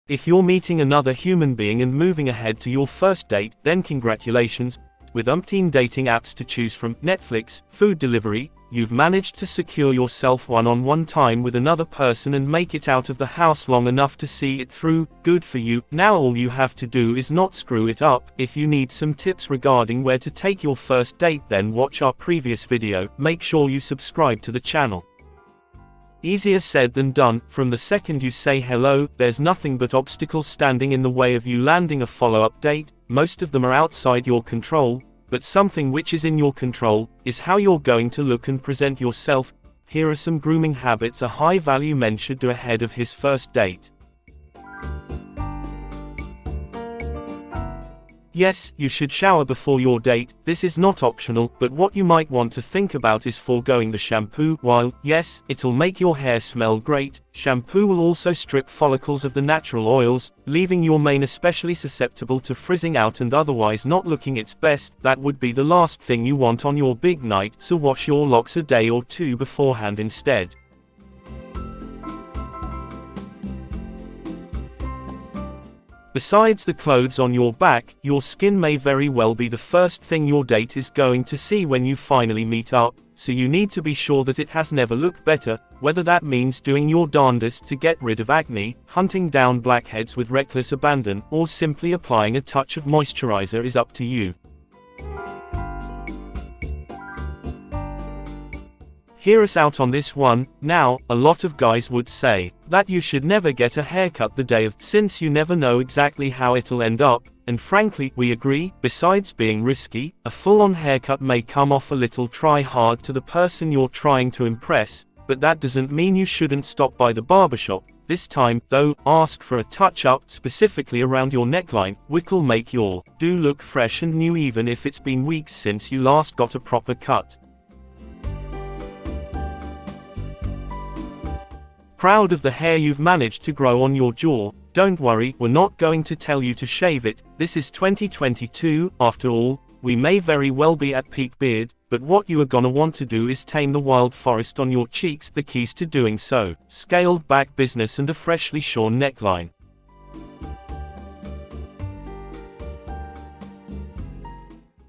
If you're meeting another human being and moving ahead to your first date, then congratulations. With umpteen dating apps to choose from, Netflix, food delivery, you've managed to secure yourself one-on-one time with another person and make it out of the house long enough to see it through. Good for you. Now all you have to do is not screw it up. If you need some tips regarding where to take your first date, then watch our previous video. Make sure you subscribe to the channel. Easier said than done. From the second you say hello, there's nothing but obstacles standing in the way of you landing a follow-up date. Most of them are outside your control, but something which is in your control is how you're going to look and present yourself. Here are some grooming habits a high-value man should do ahead of his first date. Yes, you should shower before your date. This is not optional, but what you might want to think about is foregoing the shampoo. While, yes, it'll make your hair smell great, shampoo will also strip follicles of the natural oils, leaving your mane especially susceptible to frizzing out and otherwise not looking its best. That would be the last thing you want on your big night, so wash your locks a day or two beforehand instead. Besides the clothes on your back, your skin may very well be the first thing your date is going to see when you finally meet up, so you need to be sure that it has never looked better. Whether that means doing your darndest to get rid of acne, hunting down blackheads with reckless abandon, or simply applying a touch of moisturizer is up to you. Hear us out on this one. Now, a lot of guys would say that you should never get a haircut the day of, since you never know exactly how it'll end up, and frankly, we agree. Besides being risky, a full-on haircut may come off a little try-hard to the person you're trying to impress, but that doesn't mean you shouldn't stop by the barbershop. This time, though, ask for a touch-up, specifically around your neckline, which'll make your do look fresh and new even if it's been weeks since you last got a proper cut. Proud of the hair you've managed to grow on your jaw? Don't worry, we're not going to tell you to shave it. This is 2022, after all. We may very well be at peak beard, but what you are gonna want to do is tame the wild forest on your cheeks. The keys to doing so: scaled back business and a freshly shorn neckline.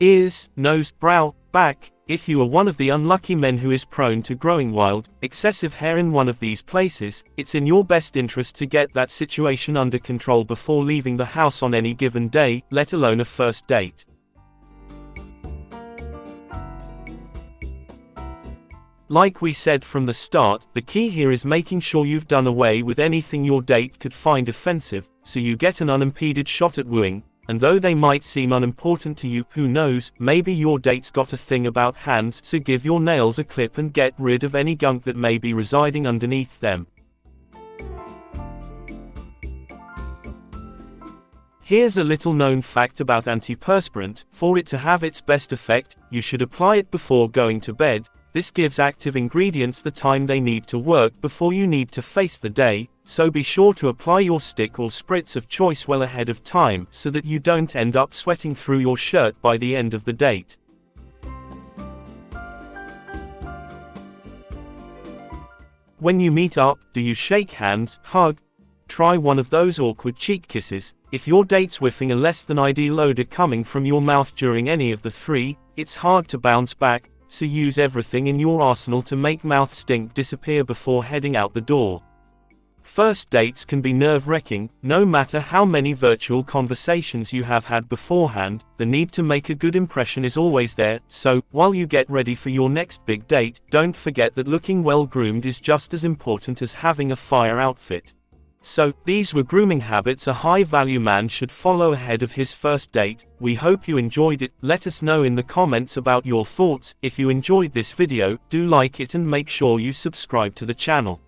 Ears, nose, brow, back. If you are one of the unlucky men who is prone to growing wild, excessive hair in one of these places, it's in your best interest to get that situation under control before leaving the house on any given day, let alone a first date. Like we said from the start, the key here is making sure you've done away with anything your date could find offensive, so you get an unimpeded shot at wooing. And though they might seem unimportant to you, who knows, maybe your date's got a thing about hands, so give your nails a clip and get rid of any gunk that may be residing underneath them. Here's a little known fact about antiperspirant. For it to have its best effect, you should apply it before going to bed. This gives active ingredients the time they need to work before you need to face the day, so be sure to apply your stick or spritz of choice well ahead of time so that you don't end up sweating through your shirt by the end of the date. When you meet up, do you shake hands, hug? Try one of those awkward cheek kisses. If your date's whiffing a less than ideal odor coming from your mouth during any of the three, it's hard to bounce back, so use everything in your arsenal to make mouth stink disappear before heading out the door. First dates can be nerve-wracking. No matter how many virtual conversations you have had beforehand, the need to make a good impression is always there, so, while you get ready for your next big date, don't forget that looking well-groomed is just as important as having a fire outfit. So, these were grooming habits a high-value man should follow ahead of his first date. We hope you enjoyed it. Let us know in the comments about your thoughts. If you enjoyed this video, do like it and make sure you subscribe to the channel.